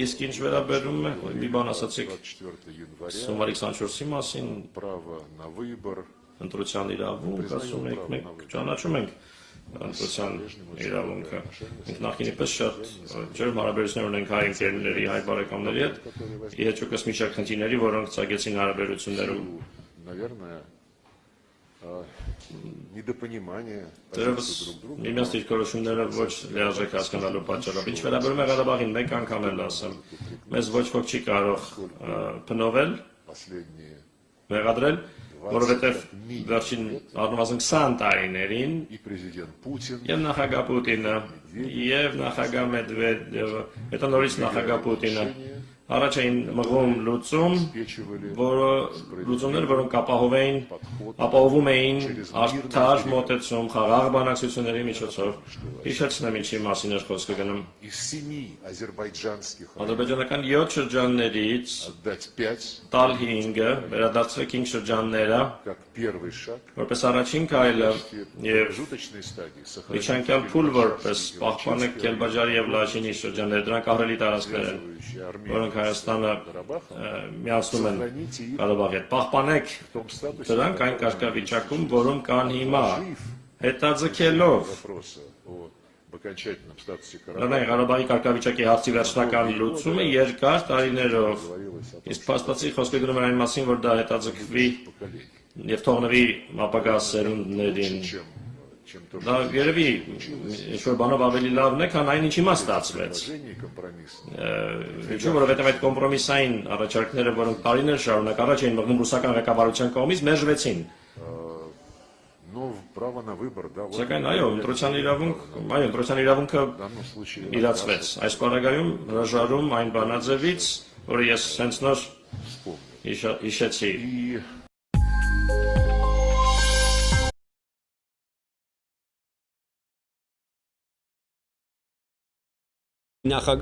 Իսկ ինչ վերաբերում է, մի բան ասացիք Սոմվարի 24-ի մասին, ընտրության իրավունք, ասում եք, մենք ճանաչում ենք ընտրության իրավունքը։ Մենք նախկինի պես շատ ջերմ հարաբերություններ ունենք հայ ընկերների, հայ բարեկամների հետ, իհեճուկս մի շարք խնդիրների, որոնք ծագեցին հարաբերություններում։ Դերևս միմյանց դիրքորոշումները ոչ լիարժեք հասկանալու պատճառով։ Ինչ վերաբերում է Ղարաբաղին, մեկ անգամ էլ ասեմ, մեզ ոչ ոք չի կարող փնովել, մեղադրել, որովհետև վերջին առնվազն 20 տարիներին եւ նախագահ Պուտինը եւ նախագահ Մեդվեդևը, հետո նորից նախագահ Պուտինը առաջ էին մղում լուծումներ, որոնք ապահովում էին արդար մոտեցում, խաղաղ բանակցությունների միջոցով։ Հիշեցնեմ ինչի մասին էր խոսքը գնում։ Ադրբեջանական 7 շրջաններից տալ 5-ը, վերադարձրեք 5 շրջանները, որպես առաջին քայլը եւ միջանկյալ փուլ որպես պահպանեք Կելբաջարի եւ Լաչինի շրջանները, դրանք ահռելի տարածքներ են, որոնք Հայաստանը միացնում են Ղարաբաղի հետ։ Պահպանեք դրանք այն կարգավիճակում, որում կան հիմա, հետաձգելով Ղարաբաղի կարգավիճակի հարցի վերջնական լուծումը երկար տարիներով, իսկ փաստացի խոսքը գնում է այն մասին, որ դա հետաձգվի եւ թողնվի ապագա սերունդներին։ Դա երևի ինչ-որ բանով ավելի լավն է, քան այն ինչ հիմա ստացվեց։ Ինչու, որովհետև այդ կոմպրոմիսային առաջարկները, որոնք տարիներ շարունակ առաջ էին մղվում ռուսական ղեկավարության կողմից, մերժվեցին։ Սակայն այո, ընտրության իրավունքը իրացվեց։ Այս պարագայում հրաժարում այն բանաձևից, որը ես հենց նոր հիշեցի։ Նախագահ